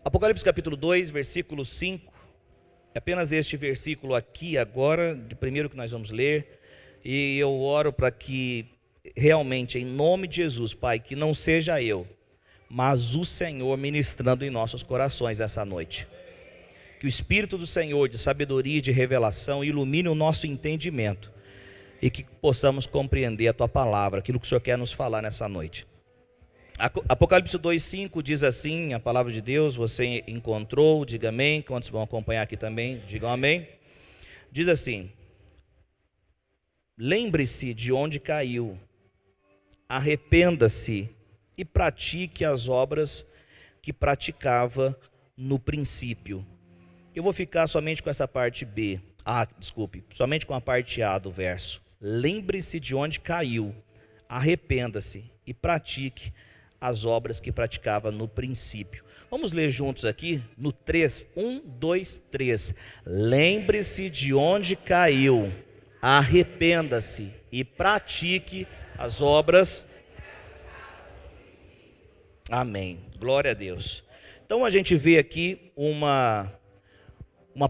Apocalipse capítulo 2, versículo 5. É apenas este versículo aqui agora, de primeiro que nós vamos ler. E eu oro para que realmente, em nome de Jesus, Pai, que não seja eu, mas o Senhor ministrando em nossos corações essa noite. Que o Espírito do Senhor, de sabedoria e de revelação, ilumine o nosso entendimento e que possamos compreender a Tua palavra, aquilo que o Senhor quer nos falar nessa noite. Apocalipse 2,5 diz assim, a palavra de Deus, você encontrou, diga amém. Quantos vão acompanhar aqui também, digam amém. Diz assim: lembre-se de onde caiu, arrependa-se e pratique as obras que praticava no princípio. Eu vou ficar somente com essa parte B, somente com a parte A do verso. Lembre-se de onde caiu, arrependa-se e pratique as obras que praticava no princípio. Vamos ler juntos aqui no 3, 1, 2, 3. Lembre-se de onde caiu, arrependa-se e pratique as obras. Amém, glória a Deus. Então a gente vê aqui uma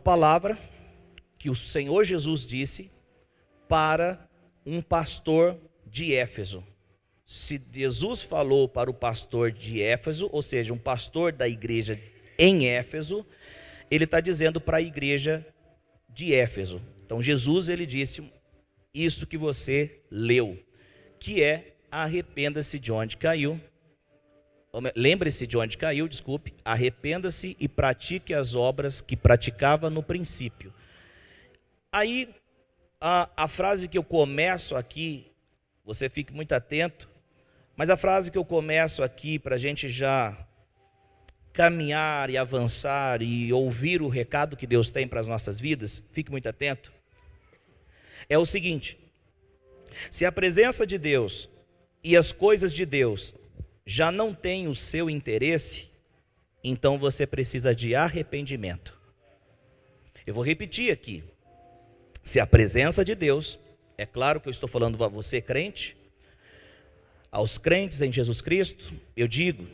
palavra que o Senhor Jesus disse para um pastor de Éfeso. Se Jesus falou para o pastor de Éfeso, ou seja, um pastor da igreja em Éfeso, ele está dizendo para a igreja de Éfeso. Então Jesus, ele disse isso que você leu, que é: arrependa-se de onde caiu, lembre-se de onde caiu, arrependa-se e pratique as obras que praticava no princípio. Aí, a frase que eu começo aqui, você fique muito atento, mas a frase que eu começo aqui para a gente já caminhar e avançar e ouvir o recado que Deus tem para as nossas vidas, fique muito atento, é o seguinte: se a presença de Deus e as coisas de Deus já não têm o seu interesse, então você precisa de arrependimento. Eu vou repetir aqui: se a presença de Deus, é claro que eu estou falando a você crente, aos crentes em Jesus Cristo, eu digo,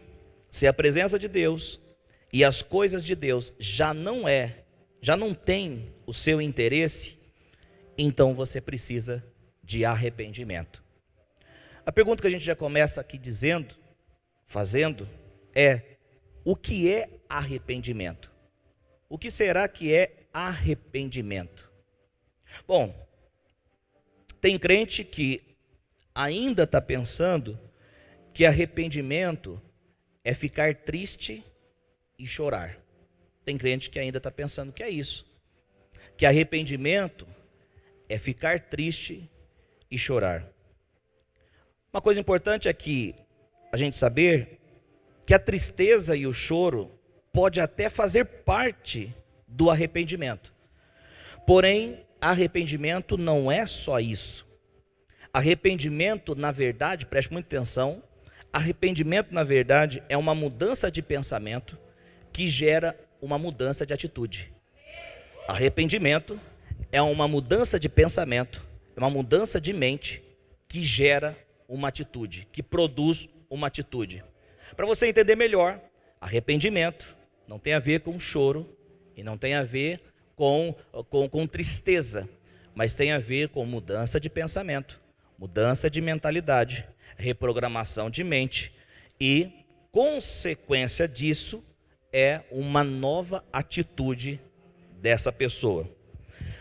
se a presença de Deus e as coisas de Deus já não tem o seu interesse, então você precisa de arrependimento. A pergunta que a gente já começa aqui fazendo é: o que é arrependimento? O que será que é arrependimento? Bom, tem crente que ainda está pensando que arrependimento é ficar triste e chorar. Tem crente que ainda está pensando que é isso, que arrependimento é ficar triste e chorar. Uma coisa importante aqui a gente saber que a tristeza e o choro pode até fazer parte do arrependimento. Porém, arrependimento não é só isso. Arrependimento, na verdade, preste muita atenção, arrependimento, na verdade, é uma mudança de pensamento que gera uma mudança de atitude. Arrependimento é uma mudança de pensamento, é uma mudança de mente que gera uma atitude, que produz uma atitude. Para você entender melhor, arrependimento não tem a ver com choro e não tem a ver com tristeza, mas tem a ver com mudança de pensamento, mudança de mentalidade, reprogramação de mente e, consequência disso, é uma nova atitude dessa pessoa.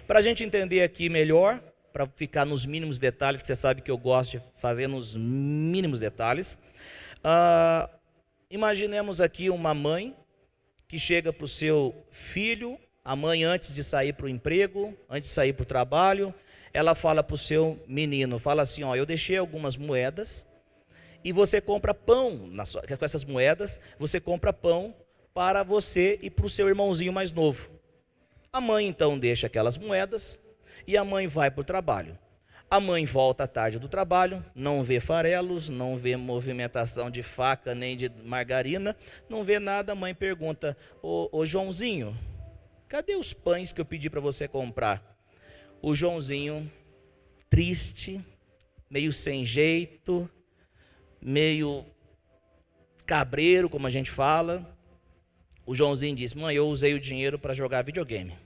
Para a gente entender aqui melhor, para ficar nos mínimos detalhes, que você sabe que eu gosto de fazer nos mínimos detalhes, imaginemos aqui uma mãe que chega para o seu filho. A mãe, antes de sair para o emprego, antes de sair para o trabalho, ela fala para o seu menino, fala assim: ó, eu deixei algumas moedas e você compra pão, com essas moedas você compra pão para você e para o seu irmãozinho mais novo. A mãe então deixa aquelas moedas e a mãe vai para o trabalho. A mãe volta à tarde do trabalho, não vê farelos, não vê movimentação de faca nem de margarina, não vê nada. A mãe pergunta: ô Joãozinho, cadê os pães que eu pedi para você comprar? O Joãozinho, triste, meio sem jeito, meio cabreiro, como a gente fala, O Joãozinho disse: mãe, eu usei o dinheiro para jogar videogame.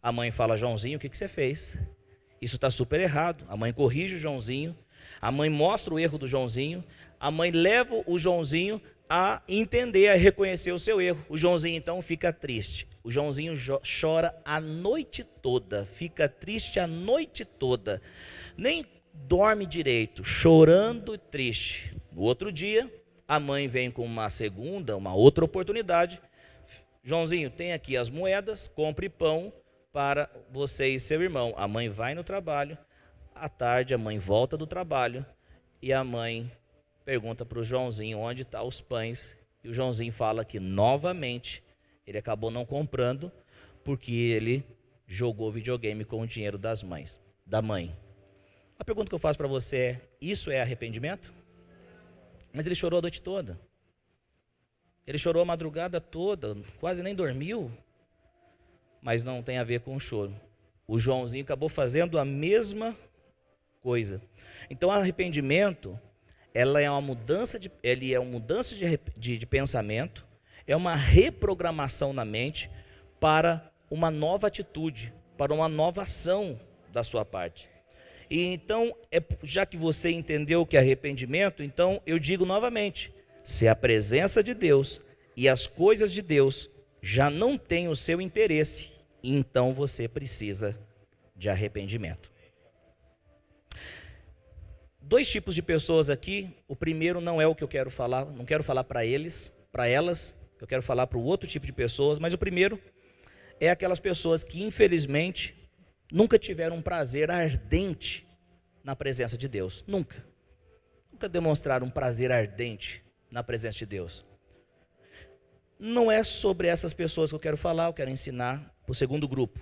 A mãe fala: Joãozinho, o que você fez? Isso está super errado. A mãe corrige o Joãozinho. A mãe mostra o erro do Joãozinho. A mãe leva o Joãozinho a entender, a reconhecer o seu erro. O Joãozinho então fica triste. O Joãozinho chora a noite toda, fica triste a noite toda. Nem dorme direito, chorando e triste. No outro dia, a mãe vem com uma outra oportunidade. Joãozinho, tem aqui as moedas, compre pão para você e seu irmão. A mãe vai no trabalho, à tarde a mãe volta do trabalho e a mãe pergunta para o Joãozinho onde estão os pães. E o Joãozinho fala que novamente ele acabou não comprando porque ele jogou videogame com o dinheiro da mãe. A pergunta que eu faço para você é: isso é arrependimento? Mas ele chorou a noite toda. Ele chorou a madrugada toda, quase nem dormiu. Mas não tem a ver com o choro. O Joãozinho acabou fazendo a mesma coisa. Então, arrependimento, ele é uma mudança de pensamento, é uma reprogramação na mente para uma nova atitude, para uma nova ação da sua parte. E então, já que você entendeu o que é arrependimento, então eu digo novamente: se a presença de Deus e as coisas de Deus já não têm o seu interesse, então você precisa de arrependimento. Dois tipos de pessoas aqui. O primeiro não é o que eu quero falar, não quero falar para elas, eu quero falar para o outro tipo de pessoas, mas o primeiro é aquelas pessoas que infelizmente nunca tiveram um prazer ardente na presença de Deus. Nunca demonstraram um prazer ardente na presença de Deus. Não é sobre essas pessoas que eu quero falar, eu quero ensinar para o segundo grupo.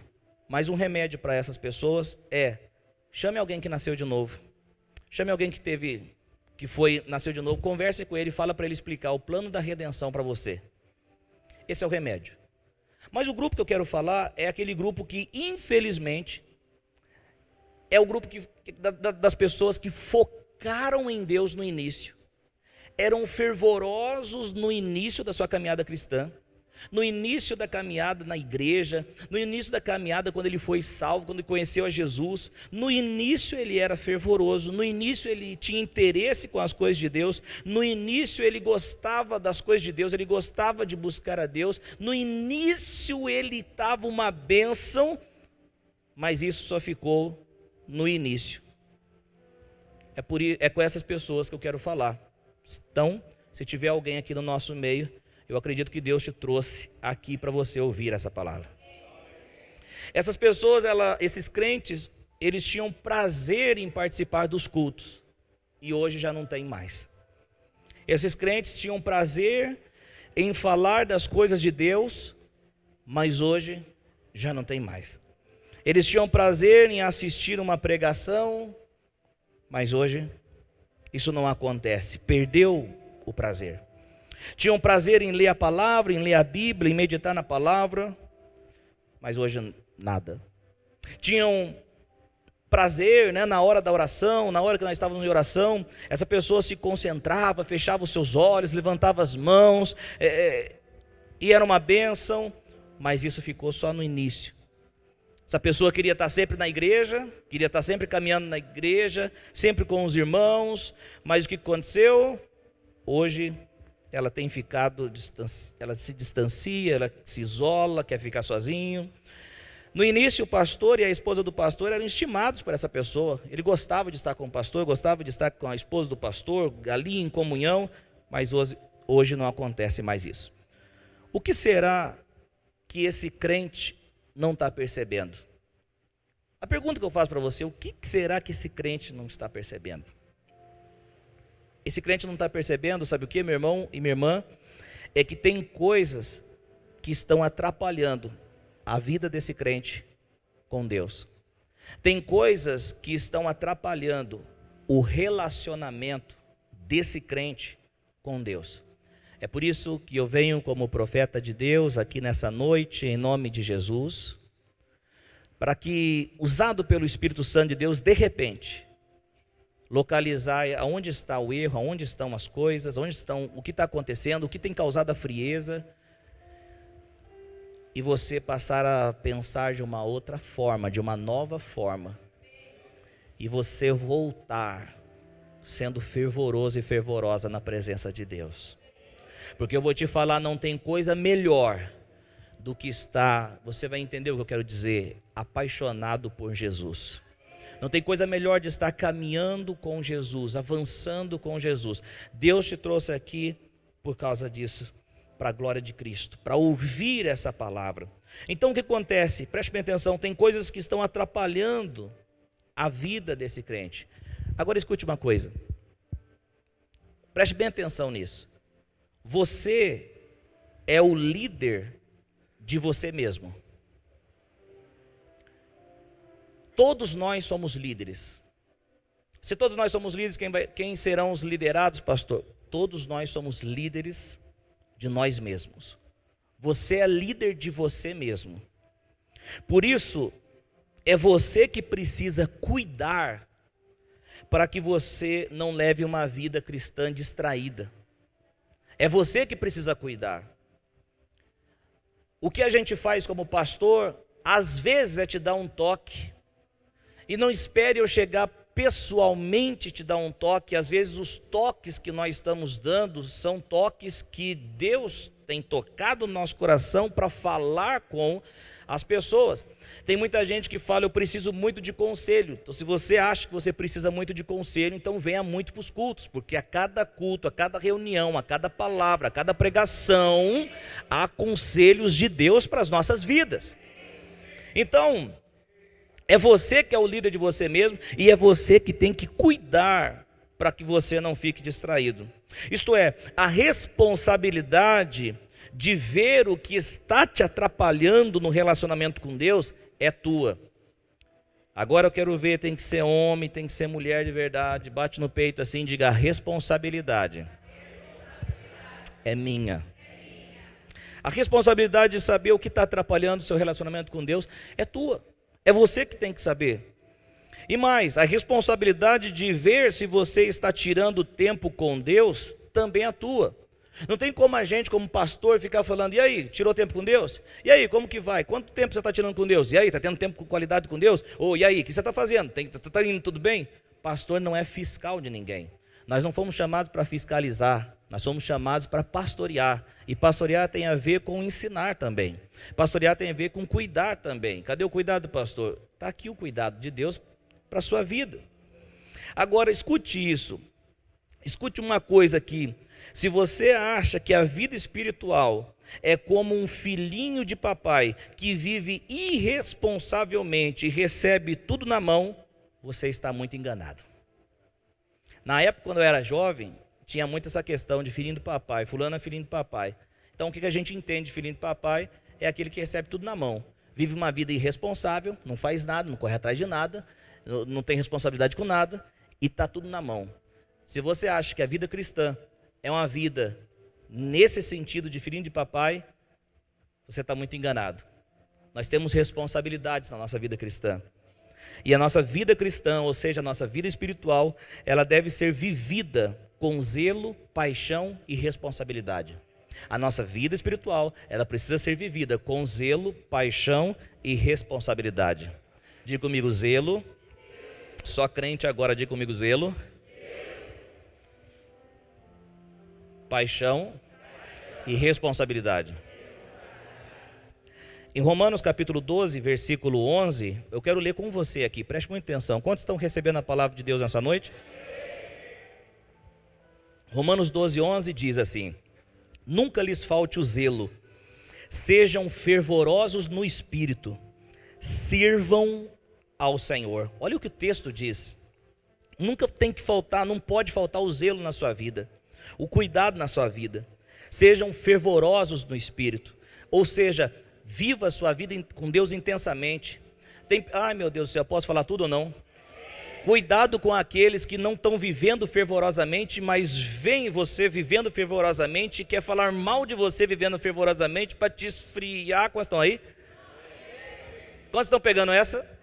Mas um remédio para essas pessoas é: chame alguém que nasceu de novo. Chame alguém nasceu de novo, converse com ele e fala para ele explicar o plano da redenção para você. Esse é o remédio. Mas o grupo que eu quero falar é aquele grupo que, infelizmente, é o grupo das pessoas que focaram em Deus no início. Eram fervorosos no início da sua caminhada cristã, no início da caminhada na igreja, no início da caminhada quando ele foi salvo, quando ele conheceu a Jesus. No início ele era fervoroso, no início ele tinha interesse com as coisas de Deus, no início ele gostava das coisas de Deus, ele gostava de buscar a Deus, no início ele estava uma bênção, mas isso só ficou no início. É com essas pessoas que eu quero falar. Então, se tiver alguém aqui no nosso meio, eu acredito que Deus te trouxe aqui para você ouvir essa palavra. Essas pessoas, esses crentes, eles tinham prazer em participar dos cultos e hoje já não tem mais. Esses crentes tinham prazer em falar das coisas de Deus, mas hoje já não tem mais. Eles tinham prazer em assistir uma pregação, mas hoje isso não acontece, perdeu o prazer. Tinham prazer em ler a palavra, em ler a Bíblia, em meditar na palavra, mas hoje nada. Tinham prazer, na hora da oração, na hora que nós estávamos em oração, essa pessoa se concentrava, fechava os seus olhos, levantava as mãos, e era uma bênção, mas isso ficou só no início. Essa pessoa queria estar sempre na igreja, queria estar sempre caminhando na igreja, sempre com os irmãos, mas o que aconteceu? Hoje ela tem ficado, ela se distancia, ela se isola, quer ficar sozinho. No início, o pastor e a esposa do pastor eram estimados por essa pessoa. Ele gostava de estar com o pastor, gostava de estar com a esposa do pastor, ali em comunhão, mas hoje não acontece mais isso. O que será que esse crente não está percebendo? A pergunta que eu faço para você: o que será que esse crente não está percebendo? Esse crente não está percebendo, sabe o que, meu irmão e minha irmã? É que tem coisas que estão atrapalhando a vida desse crente com Deus. Tem coisas que estão atrapalhando o relacionamento desse crente com Deus. É por isso que eu venho como profeta de Deus aqui nessa noite, em nome de Jesus, para que, usado pelo Espírito Santo de Deus, de repente, localizar aonde está o erro, aonde estão as coisas, onde estão, o que está acontecendo, o que tem causado a frieza, e você passar a pensar de uma outra forma, de uma nova forma, e você voltar sendo fervoroso e fervorosa na presença de Deus. Porque eu vou te falar, não tem coisa melhor do que estar, você vai entender o que eu quero dizer, apaixonado por Jesus. Não tem coisa melhor de estar caminhando com Jesus, avançando com Jesus. Deus te trouxe aqui por causa disso, para a glória de Cristo, para ouvir essa palavra. Então o que acontece? Preste bem atenção, tem coisas que estão atrapalhando a vida desse crente. Agora escute uma coisa, preste bem atenção nisso. Você é o líder de você mesmo. Todos nós somos líderes. Se todos nós somos líderes, quem serão os liderados, pastor? Todos nós somos líderes de nós mesmos. Você é líder de você mesmo. Por isso, é você que precisa cuidar para que você não leve uma vida cristã distraída. É você que precisa cuidar. O que a gente faz como pastor, às vezes é te dar um toque. E não espere eu chegar pessoalmente te dar um toque. Às vezes os toques que nós estamos dando são toques que Deus tem tocado no nosso coração para falar com as pessoas. Tem muita gente que fala, eu preciso muito de conselho. Então se você acha que você precisa muito de conselho, então venha muito para os cultos, porque a cada culto, a cada reunião, a cada palavra, a cada pregação, há conselhos de Deus para as nossas vidas. Então, é você que é o líder de você mesmo, e é você que tem que cuidar para que você não fique distraído. Isto é, a responsabilidade de ver o que está te atrapalhando no relacionamento com Deus é tua. Agora eu quero ver, tem que ser homem, tem que ser mulher de verdade, bate no peito assim, diga, a responsabilidade é minha. A responsabilidade de saber o que está atrapalhando o seu relacionamento com Deus é tua. É você que tem que saber. E mais, a responsabilidade de ver se você está tirando tempo com Deus também é tua. Não tem como a gente, como pastor, ficar falando, e aí, tirou tempo com Deus? E aí, como que vai? Quanto tempo você está tirando com Deus? E aí, está tendo tempo com qualidade com Deus? Ou, e aí, o que você está fazendo? Está indo tudo bem? Pastor não é fiscal de ninguém. Nós não fomos chamados para fiscalizar, nós somos chamados para pastorear. E pastorear tem a ver com ensinar também. Pastorear tem a ver com cuidar também. Cadê o cuidado, pastor? Está aqui o cuidado de Deus para a sua vida. Agora, escute isso. Escute uma coisa aqui. Se você acha que a vida espiritual é como um filhinho de papai que vive irresponsavelmente e recebe tudo na mão, você está muito enganado. Na época, quando eu era jovem, tinha muito essa questão de filhinho do papai, fulano é filhinho do papai. Então o que a gente entende de filhinho do papai é aquele que recebe tudo na mão. Vive uma vida irresponsável, não faz nada, não corre atrás de nada, não tem responsabilidade com nada e está tudo na mão. Se você acha que a vida cristã é uma vida nesse sentido de filhinho de papai, você está muito enganado. Nós temos responsabilidades na nossa vida cristã. E a nossa vida cristã, ou seja, a nossa vida espiritual, ela deve ser vivida com zelo, paixão e responsabilidade. A nossa vida espiritual, ela precisa ser vivida com zelo, paixão e responsabilidade. Diga comigo, zelo. Só crente agora, diga comigo, zelo. Paixão e responsabilidade. Em Romanos capítulo 12, versículo 11, eu quero ler com você aqui, preste muita atenção. Quantos estão recebendo a palavra de Deus nessa noite? Romanos 12, 11 diz assim: nunca lhes falte o zelo, sejam fervorosos no espírito, sirvam ao Senhor. Olha o que o texto diz. Nunca tem que faltar, não pode faltar o zelo na sua vida, o cuidado na sua vida. Sejam fervorosos no espírito, ou seja, viva a sua vida com Deus intensamente. Ai meu Deus do céu, posso falar tudo ou não? Cuidado com aqueles que não estão vivendo fervorosamente, mas veem você vivendo fervorosamente e quer falar mal de você vivendo fervorosamente para te esfriar. Quantos estão aí? Quantos estão pegando essa?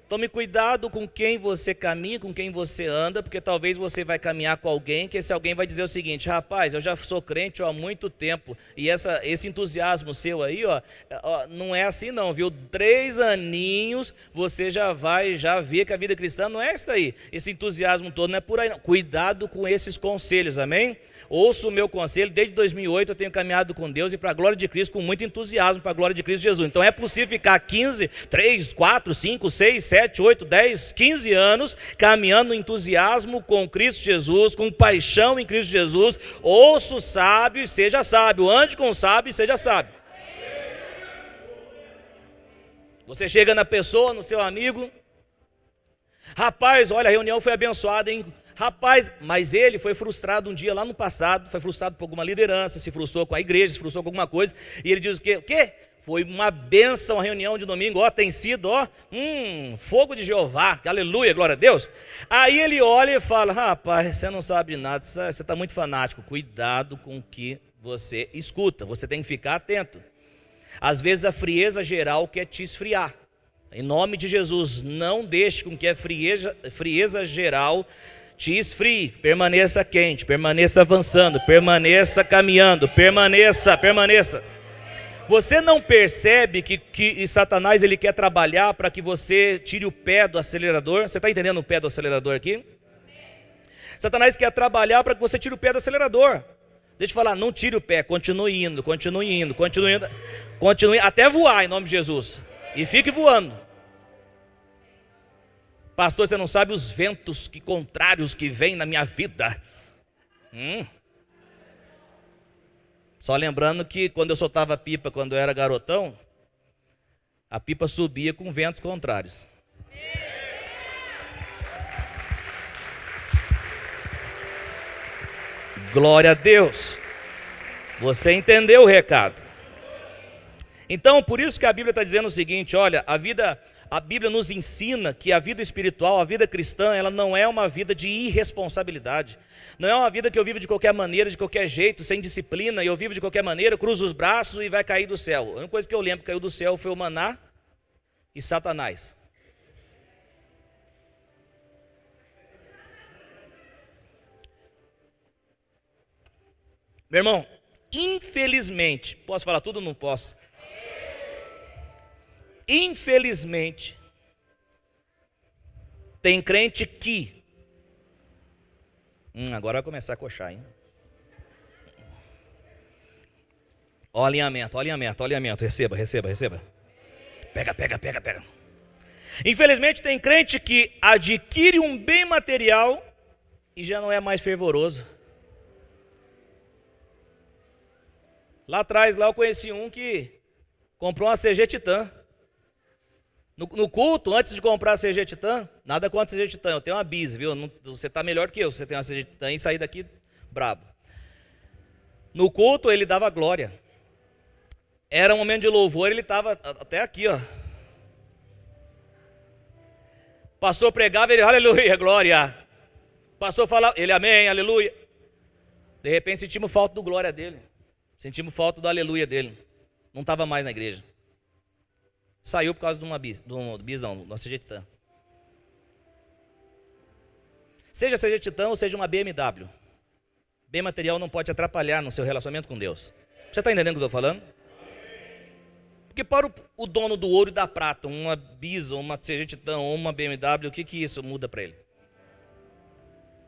Tome cuidado com quem você caminha, com quem você anda, porque talvez você vai caminhar com alguém, que esse alguém vai dizer o seguinte: rapaz, eu já sou crente há muito tempo, e esse entusiasmo seu aí, não é assim não, viu? 3 aninhos, você já vê que a vida cristã não é isso aí. Esse entusiasmo todo não é por aí não. Cuidado com esses conselhos, amém? Ouça o meu conselho, desde 2008 eu tenho caminhado com Deus e para a glória de Cristo, com muito entusiasmo para a glória de Cristo Jesus. Então é possível ficar 15, 3, 4, 5, 6, 7, 8, 10, 15 anos caminhando em entusiasmo com Cristo Jesus, com paixão em Cristo Jesus. Ouça o sábio e seja sábio, ande com o sábio e seja sábio. Você chega na pessoa, no seu amigo: rapaz, olha, a reunião foi abençoada, hein? Rapaz, mas ele foi frustrado um dia lá no passado, foi frustrado por alguma liderança, se frustrou com a igreja, se frustrou com alguma coisa, e ele diz o quê? Foi uma bênção a reunião de domingo, tem sido, fogo de Jeová, aleluia, glória a Deus. Aí ele olha e fala: rapaz, você não sabe de nada, você está muito fanático. Cuidado com o que você escuta, você tem que ficar atento. Às vezes a frieza geral quer te esfriar. Em nome de Jesus, não deixe com que a frieza geral te esfrie. Permaneça quente, permaneça avançando, permaneça caminhando, permaneça. Você não percebe que Satanás ele quer trabalhar para que você tire o pé do acelerador? Você está entendendo o pé do acelerador aqui? Satanás quer trabalhar para que você tire o pé do acelerador. Deixa eu falar, não tire o pé, continue indo, até voar em nome de Jesus. E fique voando. Pastor, você não sabe os ventos contrários que vêm na minha vida. Só lembrando que quando eu soltava pipa, quando eu era garotão, a pipa subia com ventos contrários. Glória a Deus. Você entendeu o recado. Então, por isso que a Bíblia está dizendo o seguinte: olha, a Bíblia nos ensina que a vida espiritual, a vida cristã, ela não é uma vida de irresponsabilidade. Não é uma vida que eu vivo de qualquer maneira, de qualquer jeito, sem disciplina, e eu vivo de qualquer maneira, eu cruzo os braços e vai cair do céu. A única coisa que eu lembro que caiu do céu foi o maná e Satanás. Meu irmão, infelizmente, posso falar tudo ou não posso? Infelizmente, tem crente que... agora vai começar a coxar, hein? Ó o alinhamento, receba. Pega. Infelizmente tem crente que adquire um bem material e já não é mais fervoroso. Lá atrás, eu conheci um que comprou uma CG Titan. No culto, antes de comprar a CG Titan, nada contra a CG Titan, eu tenho uma bis, viu? Você está melhor que eu, você tem uma CG Titan e sair daqui brabo. No culto ele dava glória. Era um momento de louvor, ele estava até aqui, ó. Pastor pregava, ele aleluia, glória. Pastor falava, ele amém, aleluia. De repente sentimos falta do glória dele. Sentimos falta do aleluia dele. Não estava mais na igreja. Saiu por causa de uma CG Titan. Seja CG Titan ou seja uma BMW. Bem material não pode atrapalhar no seu relacionamento com Deus. Você está entendendo o que eu estou falando? Porque para o dono do ouro e da prata, uma bis, ou uma CG Titan ou uma BMW, o que isso muda para ele?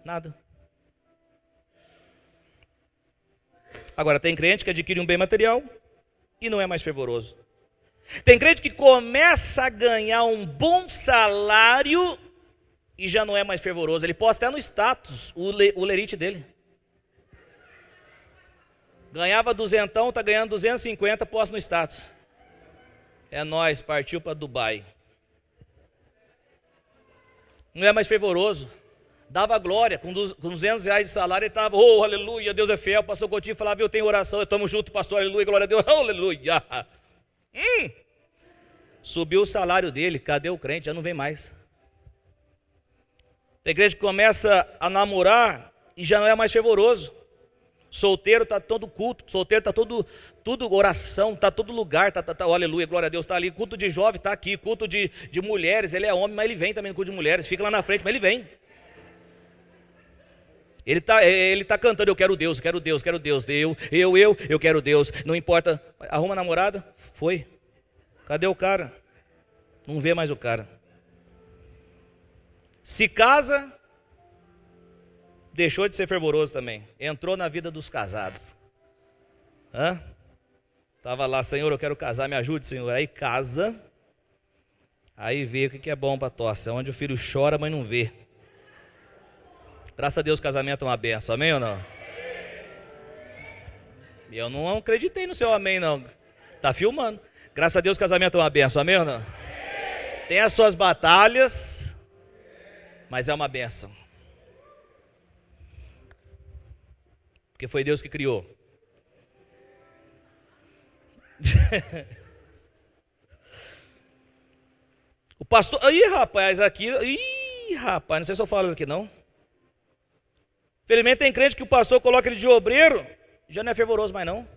Nada. Agora, tem crente que adquire um bem material e não é mais fervoroso. Tem crente que começa a ganhar um bom salário e já não é mais fervoroso. Ele posta até no status o lerite dele. Ganhava 200, está ganhando 250, posta no status. É nóis, partiu para Dubai. Não é mais fervoroso. Dava glória, com 200 reais de salário, ele estava, oh, aleluia, Deus é fiel. Pastor Coutinho falava, eu tenho oração, estamos juntos, pastor, aleluia, glória a Deus, aleluia. Subiu o salário dele, cadê o crente? Já não vem mais. Tem crente que começa a namorar e já não é mais fervoroso. Solteiro está todo culto, solteiro está tudo oração, está todo lugar, oh, aleluia, glória a Deus, está ali. Culto de jovem está aqui, culto de mulheres, ele é homem, mas ele vem também no culto de mulheres, fica lá na frente, mas ele vem. Ele tá cantando, eu quero Deus, quero Deus, quero Deus, eu quero Deus, não importa, arruma namorada, foi, cadê o cara? Não vê mais o cara. Se casa, deixou de ser fervoroso também, entrou na vida dos casados. Estava lá, Senhor, eu quero casar, me ajude, Senhor. Aí casa, aí vê o que é bom para tosse, onde o filho chora, mas não vê. Graças a Deus, casamento é uma benção, amém ou não? Eu não acreditei no seu amém, não. Está filmando. Graças a Deus, casamento é uma benção, amém ou não? Tem as suas batalhas, mas é uma benção. Porque foi Deus que criou. O pastor, rapaz, não sei se eu falo isso aqui não. Felizmente tem crente que o pastor coloca ele de obreiro, já não é fervoroso mais não.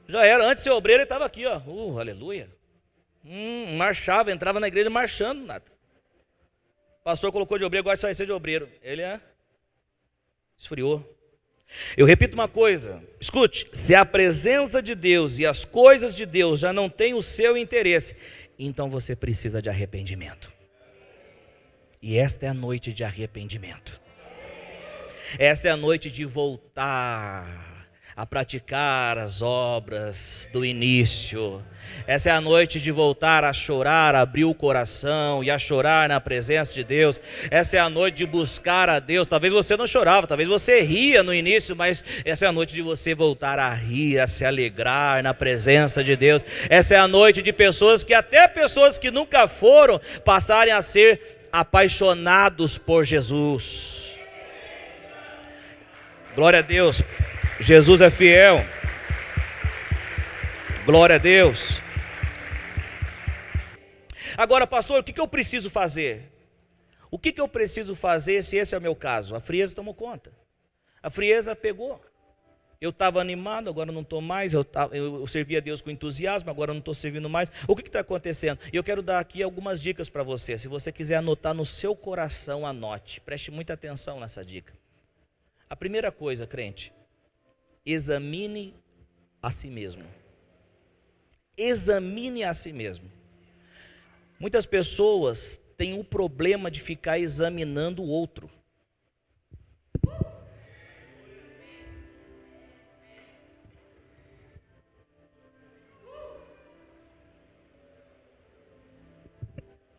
Já era, antes de ser obreiro ele estava aqui, ó, aleluia. Marchava, entrava na igreja marchando, nada. O pastor colocou de obreiro, agora você vai ser de obreiro. Ele esfriou. Eu repito uma coisa, escute, se a presença de Deus e as coisas de Deus já não têm o seu interesse, então você precisa de arrependimento. E esta é a noite de arrependimento. Essa é a noite de voltar a praticar as obras do início. Essa é a noite de voltar a chorar, abrir o coração e a chorar na presença de Deus. Essa é a noite de buscar a Deus. Talvez você não chorava, talvez você ria no início, mas essa é a noite de você voltar a rir, a se alegrar na presença de Deus. Essa é a noite de pessoas que nunca foram, passarem a ser apaixonados por Jesus. Glória a Deus, Jesus é fiel. Glória a Deus. Agora, pastor, o que eu preciso fazer? O que eu preciso fazer se esse é o meu caso? A frieza tomou conta. A frieza pegou. Eu estava animado, agora não estou mais. Eu servia a Deus com entusiasmo, agora não estou servindo mais. O que está acontecendo? E eu quero dar aqui algumas dicas para você. Se você quiser anotar no seu coração, anote. Preste muita atenção nessa dica. A primeira coisa, crente, examine a si mesmo. Examine a si mesmo. Muitas pessoas têm o problema de ficar examinando o outro.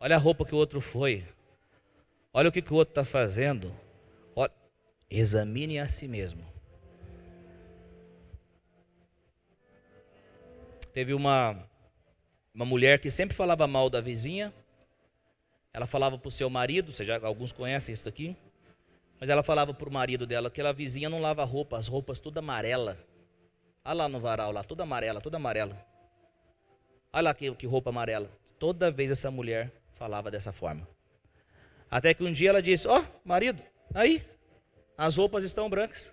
Olha a roupa que o outro foi. Olha o que o outro está fazendo. Olha, examine a si mesmo. Teve uma mulher que sempre falava mal da vizinha. Ela falava para o seu marido, alguns conhecem isso aqui, mas ela falava para o marido dela que a vizinha não lava roupa, as roupas toda amarela. Olha lá no varal, lá, toda amarela, toda amarela. Olha lá que roupa amarela. Toda vez essa mulher falava dessa forma. Até que um dia ela disse, marido, aí, as roupas estão brancas.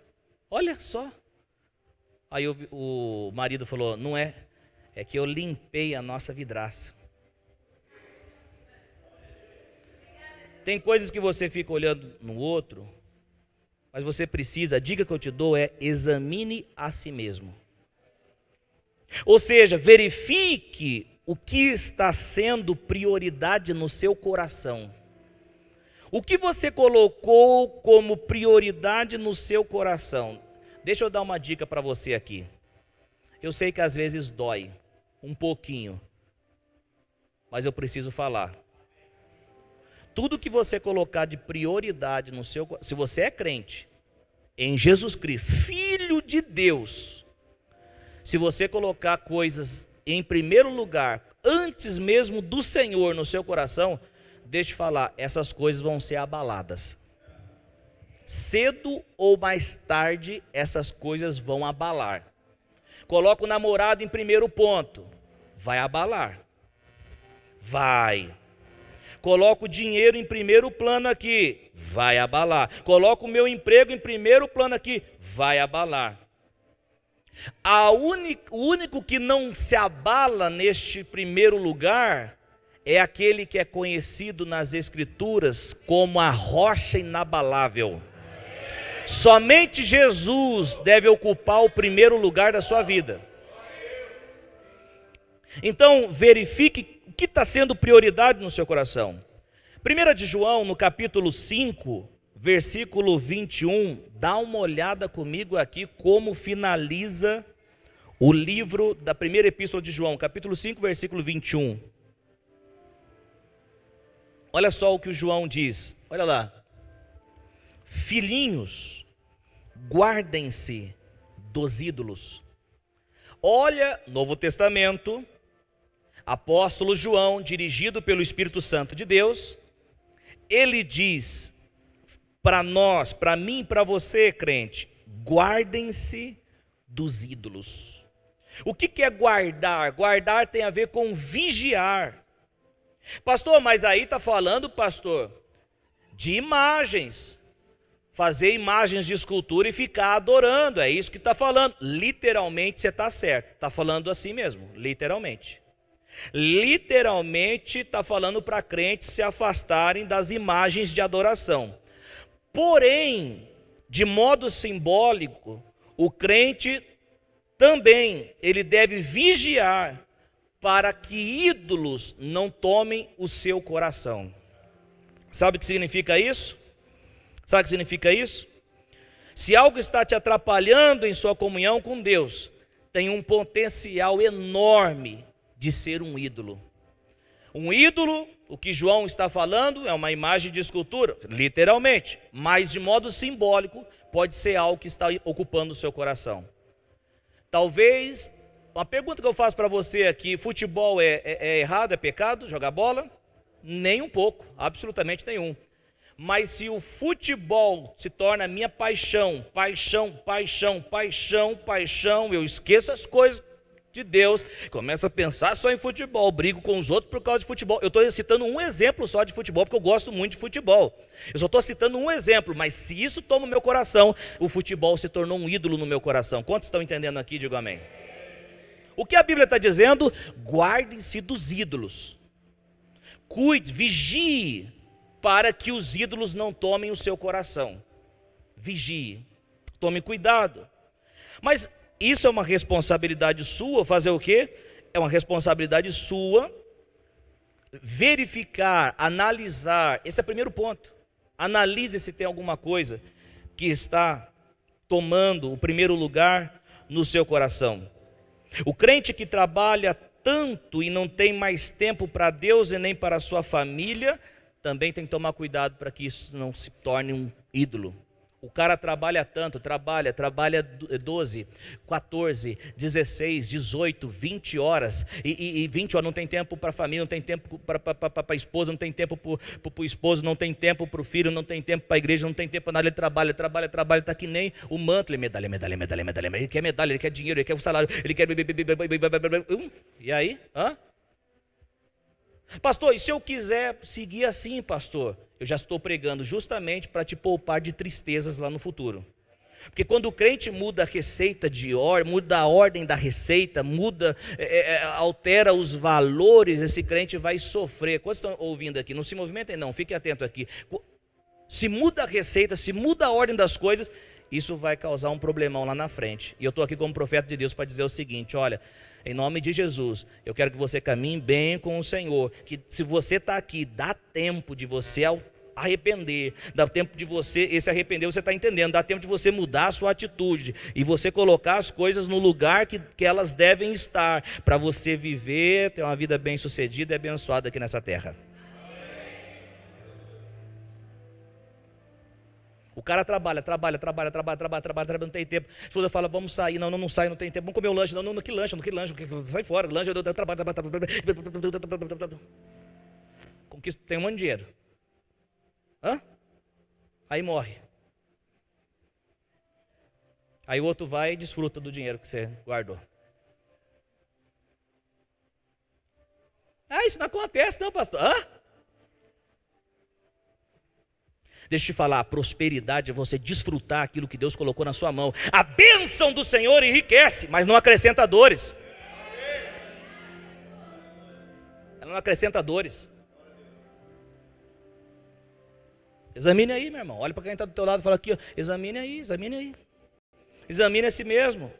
Olha só. Aí o marido falou, não é que eu limpei a nossa vidraça. Tem coisas que você fica olhando no outro, mas você precisa, a dica que eu te dou é examine a si mesmo. Ou seja, verifique o que está sendo prioridade no seu coração. O que você colocou como prioridade no seu coração? Deixa eu dar uma dica para você aqui. Eu sei que às vezes dói um pouquinho, mas eu preciso falar. Tudo que você colocar de prioridade no seu coração, se você é crente em Jesus Cristo, Filho de Deus, se você colocar coisas em primeiro lugar, antes mesmo do Senhor no seu coração, deixa eu falar, essas coisas vão ser abaladas. Cedo ou mais tarde, essas coisas vão abalar. Coloca o namorado em primeiro ponto, vai abalar. Vai. Coloco o dinheiro em primeiro plano aqui, vai abalar. Coloco o meu emprego em primeiro plano aqui, vai abalar. O único que não se abala neste primeiro lugar é aquele que é conhecido nas Escrituras como a rocha inabalável. Somente Jesus deve ocupar o primeiro lugar da sua vida. Então, verifique o que está sendo prioridade no seu coração. 1 de João, no capítulo 5, versículo 21, dá uma olhada comigo aqui como finaliza o livro da primeira epístola de João, capítulo 5, versículo 21. Olha só o que o João diz, olha lá. Filhinhos, guardem-se dos ídolos. Olha, Novo Testamento, apóstolo João, dirigido pelo Espírito Santo de Deus, ele diz para nós, para mim e para você, crente, guardem-se dos ídolos. O que é guardar? Guardar tem a ver com vigiar. Pastor, mas aí está falando, pastor, de imagens. Fazer imagens de escultura e ficar adorando, é isso que está falando. Literalmente você está certo, está falando assim mesmo, literalmente. Literalmente está falando para crentes se afastarem das imagens de adoração. Porém, de modo simbólico, o crente também, ele deve vigiar para que ídolos não tomem o seu coração. Sabe o que significa isso? Sabe o que significa isso? Se algo está te atrapalhando em sua comunhão com Deus, tem um potencial enorme de ser um ídolo. Um ídolo, o que João está falando, é uma imagem de escultura, literalmente, mas de modo simbólico, pode ser algo que está ocupando o seu coração. Talvez, uma pergunta que eu faço para você aqui, futebol é errado, é pecado, jogar bola? Nem um pouco, absolutamente nenhum. Mas se o futebol se torna minha paixão, eu esqueço as coisas de Deus, começo a pensar só em futebol, brigo com os outros por causa de futebol. Eu estou citando um exemplo só de futebol, porque eu gosto muito de futebol. Eu só estou citando um exemplo, mas se isso toma o meu coração, o futebol se tornou um ídolo no meu coração. Quantos estão entendendo aqui? Digo amém. O que a Bíblia está dizendo? Guardem-se dos ídolos. Cuide, vigie, para que os ídolos não tomem o seu coração. Vigie, tome cuidado. Mas isso é uma responsabilidade sua, fazer o quê? É uma responsabilidade sua verificar, analisar. Esse é o primeiro ponto. Analise se tem alguma coisa que está tomando o primeiro lugar no seu coração. O crente que trabalha tanto e não tem mais tempo para Deus e nem para a sua família, também tem que tomar cuidado para que isso não se torne um ídolo. O cara trabalha tanto, trabalha 12, 14, 16, 18, 20 horas. E 20 horas não tem tempo para a família, não tem tempo para a esposa, não tem tempo para o esposo, não tem tempo para o filho, não tem tempo para a igreja, não tem tempo para nada. Ele trabalha, está que nem o mantle, medalha. Ele quer medalha, ele quer dinheiro, ele quer o salário, ele quer... E aí? Hã? Pastor, e se eu quiser seguir assim, pastor? Eu já estou pregando justamente para te poupar de tristezas lá no futuro. Porque quando o crente muda a receita muda a ordem da receita, altera os valores, esse crente vai sofrer. Quantos estão ouvindo aqui? Não se movimentem não, fiquem atentos aqui. Se muda a receita, se muda a ordem das coisas, isso vai causar um problemão lá na frente. E eu estou aqui como profeta de Deus para dizer o seguinte, olha... Em nome de Jesus, eu quero que você caminhe bem com o Senhor. Que se você está aqui, dá tempo de você arrepender. Dá tempo de você, esse arrepender você está entendendo. Dá tempo de você mudar a sua atitude. E você colocar as coisas no lugar que elas devem estar. Para você viver, ter uma vida bem sucedida e abençoada aqui nessa terra. O cara trabalha, não tem tempo. A esposa fala, vamos sair, não sai, não tem tempo. Vamos comer o lanche, não, que lanche, sai fora, lanche, eu trabalho. Conquista, tem um monte de dinheiro. Hã? Aí morre. Aí o outro vai e desfruta do dinheiro que você guardou. Ah, isso não acontece não, pastor. Hã? Deixa eu te falar, a prosperidade é você desfrutar aquilo que Deus colocou na sua mão. A bênção do Senhor enriquece, mas não acrescenta dores. Ela não acrescenta dores. Examine aí, meu irmão. Olha para quem está do teu lado e fala aqui, ó, examine aí, examine aí. Examine a si mesmo.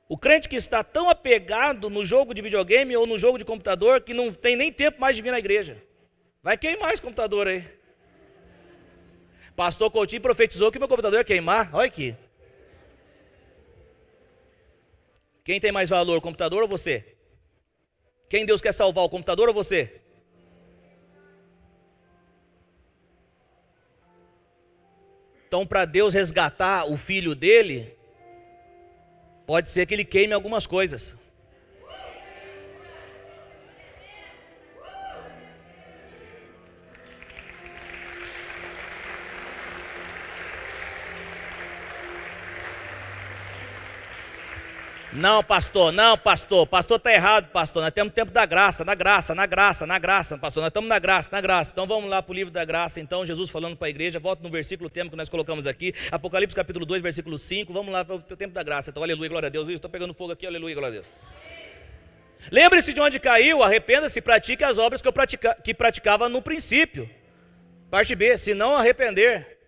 O crente que está tão apegado no jogo de videogame ou no jogo de computador que não tem nem tempo mais de vir na igreja. Vai queimar esse computador aí. Pastor Coutinho profetizou que meu computador ia queimar. Olha aqui. Quem tem mais valor, o computador ou você? Quem Deus quer salvar, o computador ou você? Então, para Deus resgatar o filho dele, pode ser que ele queime algumas coisas. Não, pastor, pastor está errado, pastor. Nós temos tempo da graça, na graça, pastor. Nós estamos na graça. Então vamos lá para o livro da graça. Então, Jesus falando para a igreja, volta no versículo tema que nós colocamos aqui, Apocalipse capítulo 2, versículo 5. Vamos lá para o tempo da graça. Então, aleluia, glória a Deus. Estou pegando fogo aqui, aleluia, glória a Deus. Lembre-se de onde caiu, arrependa-se e pratique as obras que praticava no princípio. Parte B, se não arrepender,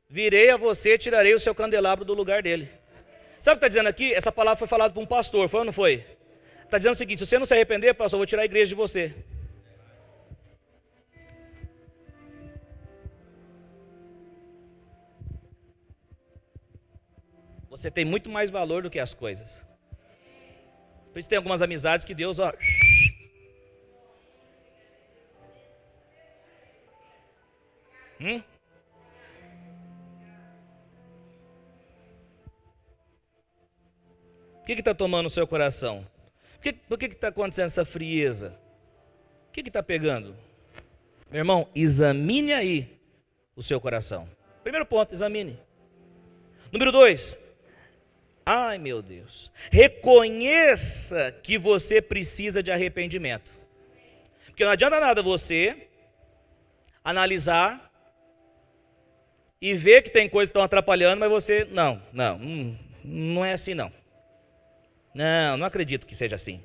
virei a você e tirarei o seu candelabro do lugar dele. Sabe o que está dizendo aqui? Essa palavra foi falada por um pastor, foi ou não foi? Está dizendo o seguinte: se você não se arrepender, pastor, eu vou tirar a igreja de você. Você tem muito mais valor do que as coisas. Por isso tem algumas amizades que Deus, ó. O que está tomando o seu coração? Por que está acontecendo essa frieza? O que está pegando? Meu irmão, examine aí o seu coração. Primeiro ponto, examine. Número 2, ai meu Deus, reconheça que você precisa de arrependimento. Porque não adianta nada você analisar e ver que tem coisas que estão atrapalhando, mas você, não é assim não. Não acredito que seja assim.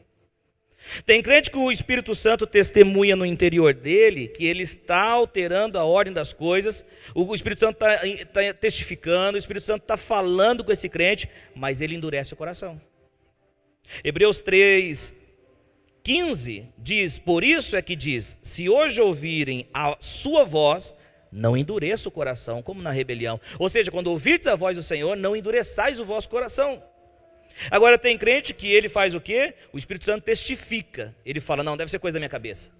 Tem crente que o Espírito Santo testemunha no interior dele que ele está alterando a ordem das coisas, o Espírito Santo está testificando, o Espírito Santo está falando com esse crente, mas ele endurece o coração. Hebreus 3:15 diz, por isso é que diz, se hoje ouvirem a sua voz, não endureça o coração como na rebelião. Ou seja, quando ouvirdes a voz do Senhor, não endureçais o vosso coração. Agora tem crente que ele faz o quê? O Espírito Santo testifica. Ele fala, não, deve ser coisa da minha cabeça.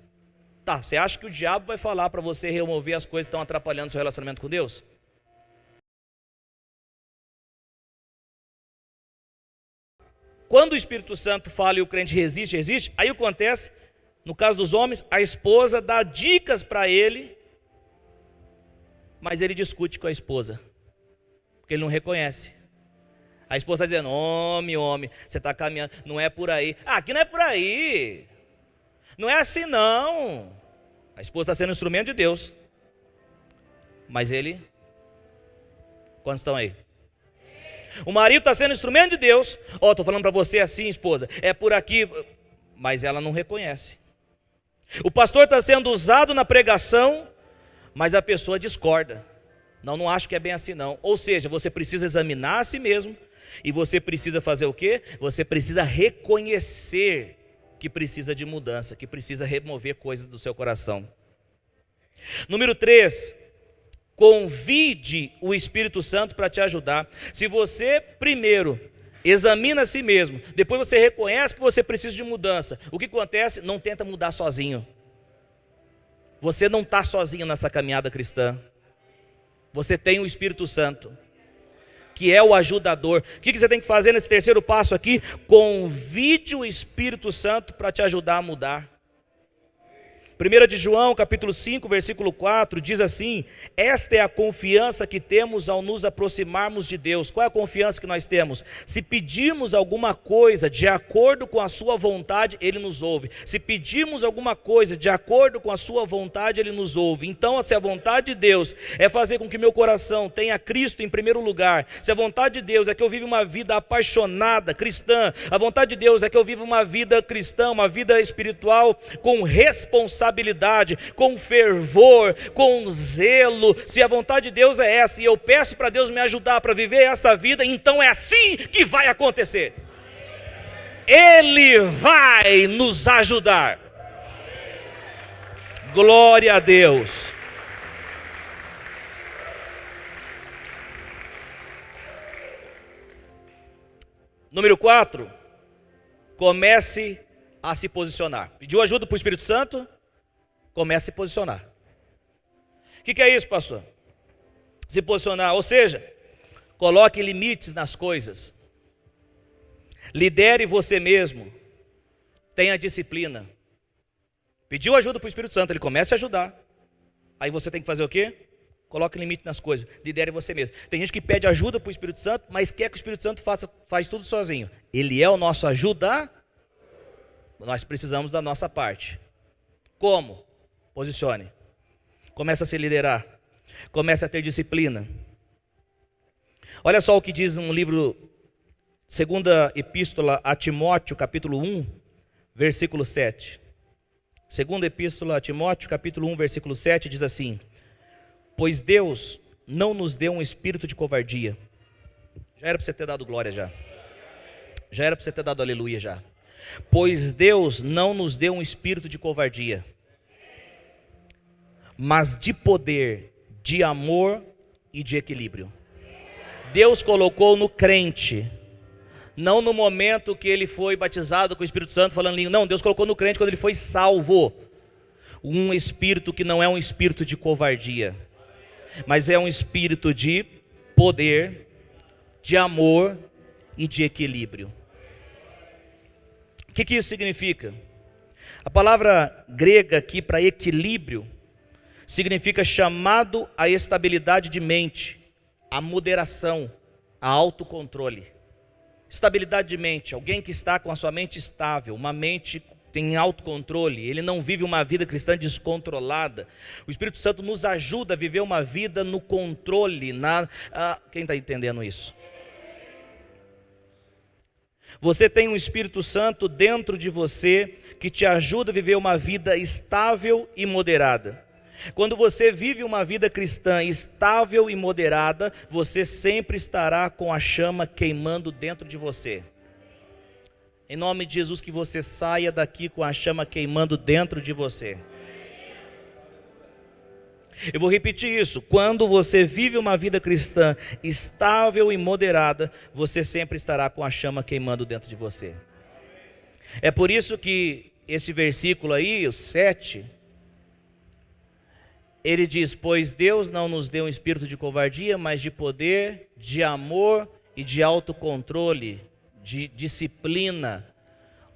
Tá, você acha que o diabo vai falar para você remover as coisas que estão atrapalhando o seu relacionamento com Deus? Quando o Espírito Santo fala e o crente resiste, aí o que acontece? No caso dos homens, a esposa dá dicas para ele, mas ele discute com a esposa, porque ele não reconhece. A esposa está dizendo, homem, você está caminhando, não é por aí. Aqui não é por aí. Não é assim não. A esposa está sendo instrumento de Deus. Mas ele, quantos estão aí? O marido está sendo instrumento de Deus. Estou falando para você assim, esposa, é por aqui. Mas ela não reconhece. O pastor está sendo usado na pregação, mas a pessoa discorda. Não acho que é bem assim não. Ou seja, você precisa examinar a si mesmo. E você precisa fazer o quê? Você precisa reconhecer que precisa de mudança, que precisa remover coisas do seu coração. Número 3, convide o Espírito Santo para te ajudar. Se você primeiro examina a si mesmo, depois você reconhece que você precisa de mudança, o que acontece? Não tenta mudar sozinho. Você não está sozinho nessa caminhada cristã. Você tem o Espírito Santo, que é o ajudador. O que você tem que fazer nesse terceiro passo aqui? Convide o Espírito Santo para te ajudar a mudar. 1 de João, capítulo 5, versículo 4, diz assim: esta é a confiança que temos ao nos aproximarmos de Deus. Qual é a confiança que nós temos? Se pedirmos alguma coisa de acordo com a sua vontade, Ele nos ouve. Se pedirmos alguma coisa de acordo com a sua vontade, Ele nos ouve. Então, se a vontade de Deus é fazer com que meu coração tenha Cristo em primeiro lugar, se a vontade de Deus é que eu viva uma vida apaixonada, cristã, a vontade de Deus é que eu viva uma vida cristã, uma vida espiritual com responsabilidade, com fervor, com zelo, se a vontade de Deus é essa, e eu peço para Deus me ajudar para viver essa vida, então é assim que vai acontecer. Ele vai nos ajudar. Glória a Deus. Número 4, comece a se posicionar. Pediu ajuda para o Espírito Santo? Comece a se posicionar. O que é isso, pastor? Se posicionar, ou seja, coloque limites nas coisas. Lidere você mesmo. Tenha disciplina. Pediu ajuda para o Espírito Santo, ele começa a ajudar. Aí você tem que fazer o quê? Coloque limite nas coisas. Lidere você mesmo. Tem gente que pede ajuda para o Espírito Santo, mas quer que o Espírito Santo faz tudo sozinho. Ele é o nosso ajuda. Nós precisamos da nossa parte. Como? Posicione. Comece a se liderar. Comece a ter disciplina. Olha só o que diz um livro, segunda epístola a Timóteo, capítulo 1, versículo 7. Segunda epístola a Timóteo, capítulo 1, versículo 7, diz assim: pois Deus não nos deu um espírito de covardia. Já era para você ter dado glória já. Já era para você ter dado aleluia já. Pois Deus não nos deu um espírito de covardia, mas de poder, de amor e de equilíbrio. Deus colocou no crente, não no momento que ele foi batizado com o Espírito Santo falando língua, não, Deus colocou no crente quando ele foi salvo, um espírito que não é um espírito de covardia, mas é um espírito de poder, de amor e de equilíbrio. O que isso significa? A palavra grega aqui para equilíbrio significa chamado à estabilidade de mente, à moderação, a autocontrole. Estabilidade de mente, alguém que está com a sua mente estável, uma mente tem autocontrole, ele não vive uma vida cristã descontrolada. O Espírito Santo nos ajuda a viver uma vida no controle. Quem está entendendo isso? Você tem um Espírito Santo dentro de você que te ajuda a viver uma vida estável e moderada. Quando você vive uma vida cristã estável e moderada, você sempre estará com a chama queimando dentro de você. Em nome de Jesus, que você saia daqui com a chama queimando dentro de você. Eu vou repetir isso. Quando você vive uma vida cristã estável e moderada, você sempre estará com a chama queimando dentro de você. É por isso que esse versículo aí, o 7, ele diz: pois Deus não nos deu um espírito de covardia, mas de poder, de amor e de autocontrole, de disciplina.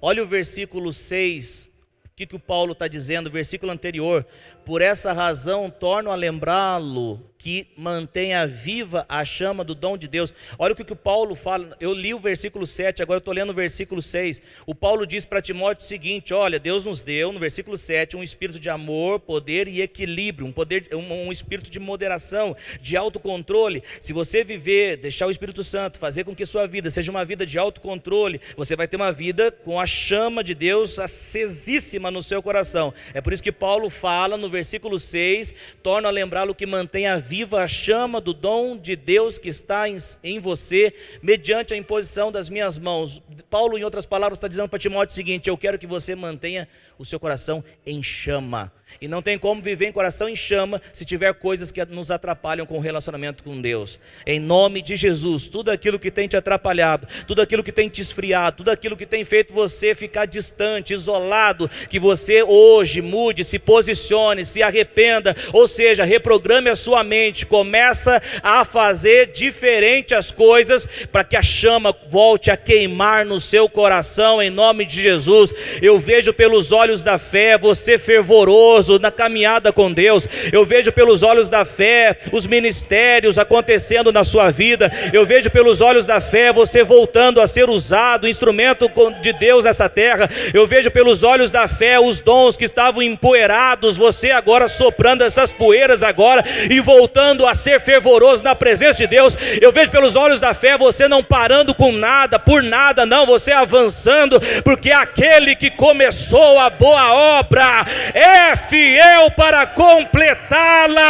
Olha o versículo 6, o que o Paulo está dizendo, versículo anterior: por essa razão torno a lembrá-lo que mantenha viva a chama do dom de Deus. Olha o que o Paulo fala. Eu li o versículo 7, agora eu estou lendo o versículo 6. O Paulo diz para Timóteo o seguinte: olha, Deus nos deu, no versículo 7, um espírito de amor, poder e equilíbrio, um espírito de moderação, de autocontrole. Se você viver, deixar o Espírito Santo fazer com que sua vida seja uma vida de autocontrole, você vai ter uma vida com a chama de Deus acesíssima no seu coração. É por isso que Paulo fala no versículo 6, torna a lembrá-lo que mantenha viva a chama do dom de Deus que está em você, mediante a imposição das minhas mãos. Paulo, em outras palavras, está dizendo para Timóteo o seguinte: eu quero que você mantenha o seu coração em chama. E não tem como viver em coração em chama se tiver coisas que nos atrapalham com o relacionamento com Deus. Em nome de Jesus, tudo aquilo que tem te atrapalhado, tudo aquilo que tem te esfriado, tudo aquilo que tem feito você ficar distante, isolado, que você hoje mude, se posicione, se arrependa, ou seja, reprograme a sua mente, começa a fazer diferente as coisas para que a chama volte a queimar no seu coração, em nome de Jesus. Eu vejo pelos olhos da fé você fervoroso na caminhada com Deus. Eu vejo pelos olhos da fé os ministérios acontecendo na sua vida. Eu vejo pelos olhos da fé você voltando a ser usado, instrumento de Deus nessa terra. Eu vejo pelos olhos da fé os dons que estavam empoeirados, você agora soprando essas poeiras agora e voltando a ser fervoroso na presença de Deus. Eu vejo pelos olhos da fé você não parando com nada, por nada, não, você avançando, porque aquele que começou a boa obra é fiel para completá-la.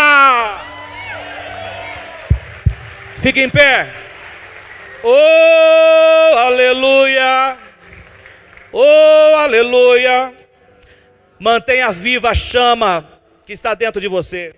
Fique em pé. Oh, aleluia. Oh, aleluia. Mantenha viva a chama que está dentro de você.